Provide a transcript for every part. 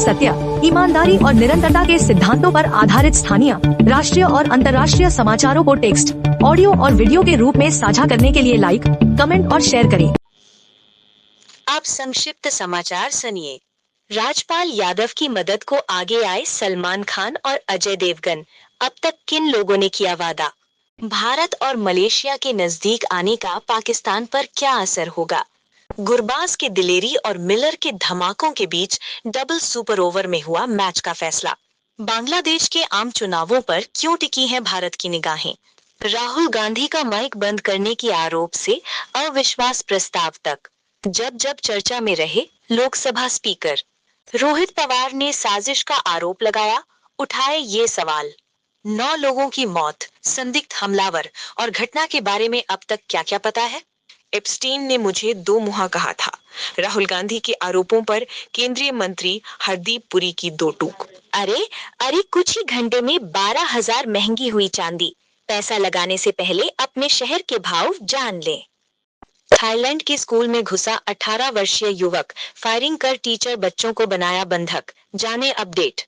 सत्य, ईमानदारी और निरंतरता के सिद्धांतों पर आधारित स्थानीय, राष्ट्रीय और अंतर्राष्ट्रीय समाचारों को टेक्स्ट, ऑडियो और वीडियो के रूप में साझा करने के लिए लाइक, कमेंट और शेयर करें। आप संक्षिप्त समाचार सुनिए। राजपाल यादव की मदद को आगे आए सलमान खान और अजय देवगन। अब तक किन लोगों ने किया वादा? भारत और मलेशिया के नजदीक आने का पाकिस्तान पर क्या असर होगा? गुरबाज के दिलेरी और मिलर के धमाकों के बीच डबल सुपर ओवर में हुआ मैच का फैसला। बांग्लादेश के आम चुनावों पर क्यों टिकी है भारत की निगाहें? राहुल गांधी का माइक बंद करने के आरोप से अविश्वास प्रस्ताव तक जब जब चर्चा में रहे लोकसभा स्पीकर। रोहित पवार ने साजिश का आरोप लगाया, उठाए ये सवाल। 9 लोगों की मौत, संदिग्ध हमलावर और घटना के बारे में अब तक क्या क्या पता है? एप्स्टीन ने मुझे 2 मुहा कहा था। राहुल गांधी के आरोपों पर केंद्रीय मंत्री हरदीप पुरी की 2 टूक। अरे कुछ ही घंटे में 12,000 महंगी हुई चांदी। पैसा लगाने से पहले अपने शहर के भाव जान लें। थाईलैंड के स्कूल में घुसा 18 वर्षीय युवक, फायरिंग कर टीचर बच्चों को बनाया बंधक। जाने अपडेट।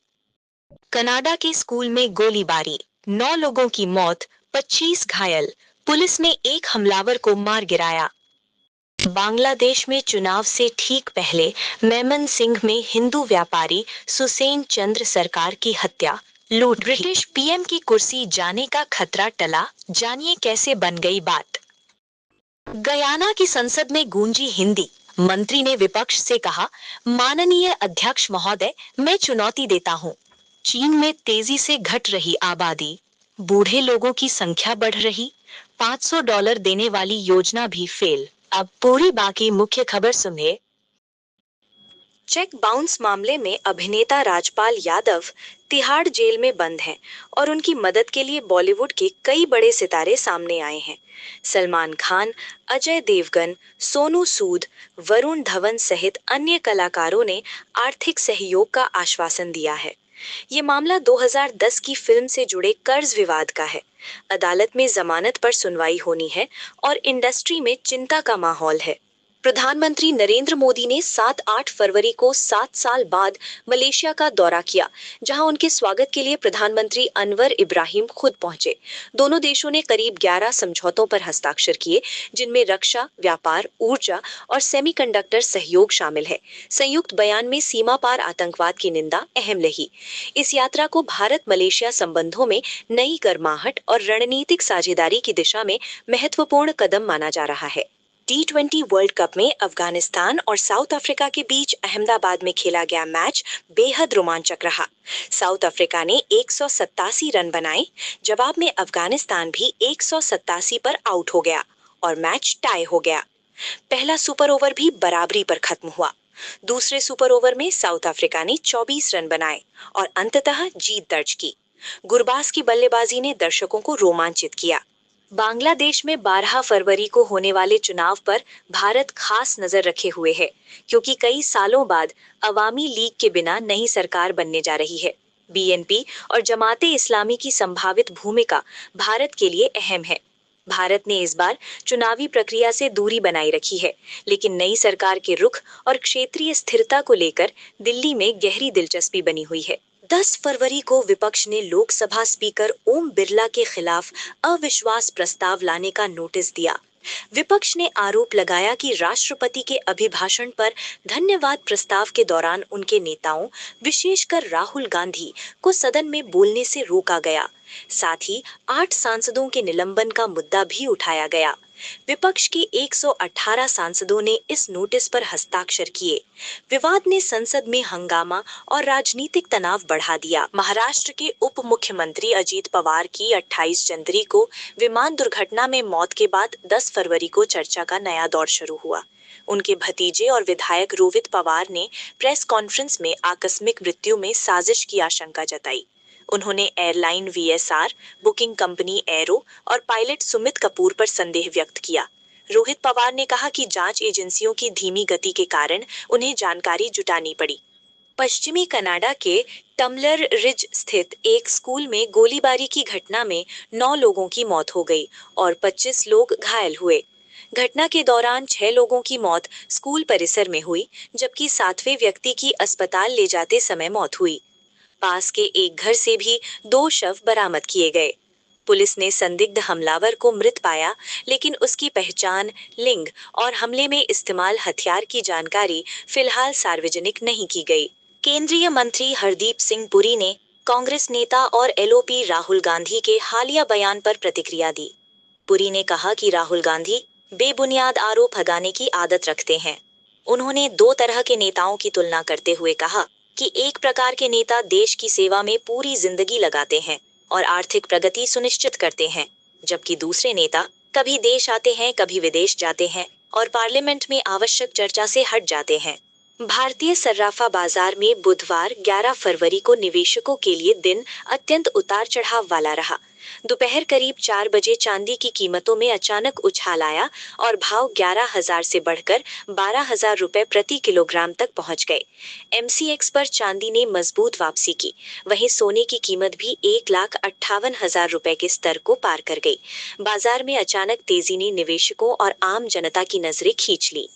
कनाडा के स्कूल में गोलीबारी, 9 लोगों की मौत, 25 घायल। पुलिस ने एक हमलावर को मार गिराया। बांग्लादेश में चुनाव से ठीक पहले मेमन सिंह में हिंदू व्यापारी सुसेन चंद्र सरकार की हत्या, लूट। ब्रिटिश पीएम की कुर्सी जाने का खतरा टला, जानिए कैसे बन गई बात। गयाना की संसद में गूंजी हिंदी। मंत्री ने विपक्ष से कहा, माननीय अध्यक्ष महोदय, मैं चुनौती देता हूं। चीन में तेजी से घट रही आबादी, बूढ़े लोगों की संख्या बढ़ रही, $500 देने वाली योजना भी फेल। अब पूरी बाकी मुख्य खबर सुनिए। चेक बाउंस मामले में अभिनेता राजपाल यादव तिहाड़ जेल में बंद हैं और उनकी मदद के लिए बॉलीवुड के कई बड़े सितारे सामने आए हैं। सलमान खान, अजय देवगन, सोनू सूद, वरुण धवन सहित अन्य कलाकारों ने आर्थिक सहयोग का आश्वासन दिया है। ये मामला 2010 की फिल्म से जुड़े कर्ज विवाद का है। अदालत में जमानत पर सुनवाई होनी है और इंडस्ट्री में चिंता का माहौल है। प्रधानमंत्री नरेंद्र मोदी ने 7-8 फरवरी को 7 साल बाद मलेशिया का दौरा किया, जहां उनके स्वागत के लिए प्रधानमंत्री अनवर इब्राहिम खुद पहुंचे। दोनों देशों ने करीब 11 समझौतों पर हस्ताक्षर किए, जिनमें रक्षा, व्यापार, ऊर्जा और सेमीकंडक्टर सहयोग शामिल है। संयुक्त बयान में सीमा पार आतंकवाद की निंदा अहम रही। इस यात्रा को भारत मलेशिया संबंधों में नई गर्माहट और रणनीतिक साझेदारी की दिशा में महत्वपूर्ण कदम माना जा रहा है। T20 वर्ल्ड कप में अफगानिस्तान और साउथ अफ्रीका के बीच अहमदाबाद में खेला गया मैच बेहद रोमांचक रहा। साउथ अफ्रीका ने 187 रन बनाए, जवाब में अफगानिस्तान भी 187 पर आउट हो गया और मैच टाई हो गया। पहला सुपर ओवर भी बराबरी पर खत्म हुआ। दूसरे सुपर ओवर में साउथ अफ्रीका ने 24 रन बनाए और अंततः जीत दर्ज की। गुरबाज की बल्लेबाजी ने दर्शकों को रोमांचित किया। बांग्लादेश में 12 फरवरी को होने वाले चुनाव पर भारत खास नजर रखे हुए है, क्योंकि कई सालों बाद अवामी लीग के बिना नई सरकार बनने जा रही है। बीएनपी और जमाते इस्लामी की संभावित भूमिका भारत के लिए अहम है। भारत ने इस बार चुनावी प्रक्रिया से दूरी बनाई रखी है, लेकिन नई सरकार के रुख और क्षेत्रीय स्थिरता को लेकर दिल्ली में गहरी दिलचस्पी बनी हुई है। 10 फरवरी को विपक्ष ने लोकसभा स्पीकर ओम बिरला के खिलाफ अविश्वास प्रस्ताव लाने का नोटिस दिया। विपक्ष ने आरोप लगाया कि राष्ट्रपति के अभिभाषण पर धन्यवाद प्रस्ताव के दौरान उनके नेताओं, विशेषकर राहुल गांधी, को सदन में बोलने से रोका गया। साथ ही 8 सांसदों के निलंबन का मुद्दा भी उठाया गया। विपक्ष के 118 सांसदों ने इस नोटिस पर हस्ताक्षर किए। विवाद ने संसद में हंगामा और राजनीतिक तनाव बढ़ा दिया। महाराष्ट्र के उप मुख्यमंत्री अजीत पवार की 28 जनवरी को विमान दुर्घटना में मौत के बाद 10 फरवरी को चर्चा का नया दौर शुरू हुआ। उनके भतीजे और विधायक रोहित पवार ने प्रेस कॉन्फ्रेंस में आकस्मिक मृत्यु में साजिश की आशंका जताई। उन्होंने airline VSR, booking company arrow और पायलट सुमित कपूर पर संदेह व्यक्त किया। रोहित पवार ने कहा कि जांच एजेंसियों की धीमी गति के कारण उन्हें जानकारी जुटानी पड़ी। पश्चिमी कनाडा के टम्बलर रिज स्थित एक स्कूल में गोलीबारी की घटना में 9 लोगों की मौत हो गई और 25 लोग घायल हुए। घटना के दौरान 6 लोगों की मौत स्कूल परिसर में हुई, जबकि 7वें व्यक्ति की अस्पताल ले जाते समय मौत हुई। पास के एक घर से भी 2 शव बरामद किए गए। पुलिस ने संदिग्ध हमलावर को मृत पाया, लेकिन उसकी पहचान, लिंग और हमले में इस्तेमाल हथियार की जानकारी फिलहाल सार्वजनिक नहीं की गई। केंद्रीय मंत्री हरदीप सिंह पुरी ने कांग्रेस नेता और एलओपी राहुल गांधी के हालिया बयान पर प्रतिक्रिया दी। पुरी ने कहा कि राहुल गांधी बेबुनियाद आरोप लगाने की आदत रखते हैं। उन्होंने 2 तरह के नेताओं की तुलना करते हुए कहा कि एक प्रकार के नेता देश की सेवा में पूरी जिंदगी लगाते हैं और आर्थिक प्रगति सुनिश्चित करते हैं, जबकि दूसरे नेता कभी देश आते हैं, कभी विदेश जाते हैं और पार्लियामेंट में आवश्यक चर्चा से हट जाते हैं। भारतीय सर्राफा बाजार में बुधवार 11 फरवरी को निवेशकों के लिए दिन अत्यंत उतार चढ़ाव वाला रहा। दोपहर करीब 4 बजे चांदी की कीमतों में अचानक उछाल आया और भाव 11,000 से बढ़कर 12,000 रुपए प्रति किलोग्राम तक पहुंच गए। एमसीएक्स पर चांदी ने मजबूत वापसी की, वहीं सोने की कीमत भी 1,58,000 रुपए के स्तर को पार कर गई। बाजार में अचानक तेजी ने निवेशकों और आम जनता की नजरें खींच ली।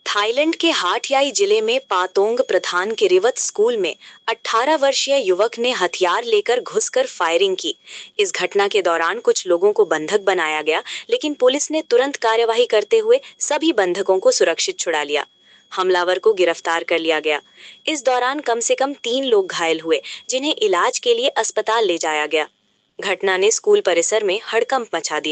थाईलैंड के हाटयाई जिले में पातोंग प्रधान के रिवत स्कूल में 18 वर्षीय युवक ने हथियार लेकर घुसकर फायरिंग की। इस घटना के दौरान कुछ लोगों को बंधक बनाया गया, लेकिन पुलिस ने तुरंत कार्यवाही करते हुए सभी बंधकों को सुरक्षित छुड़ा लिया। हमलावर को गिरफ्तार कर लिया गया। इस दौरान कम से कम 3 लोग घायल हुए, जिन्हें इलाज के लिए अस्पताल ले जाया गया। घटना ने स्कूल परिसर में हड़कंप मचा दिया।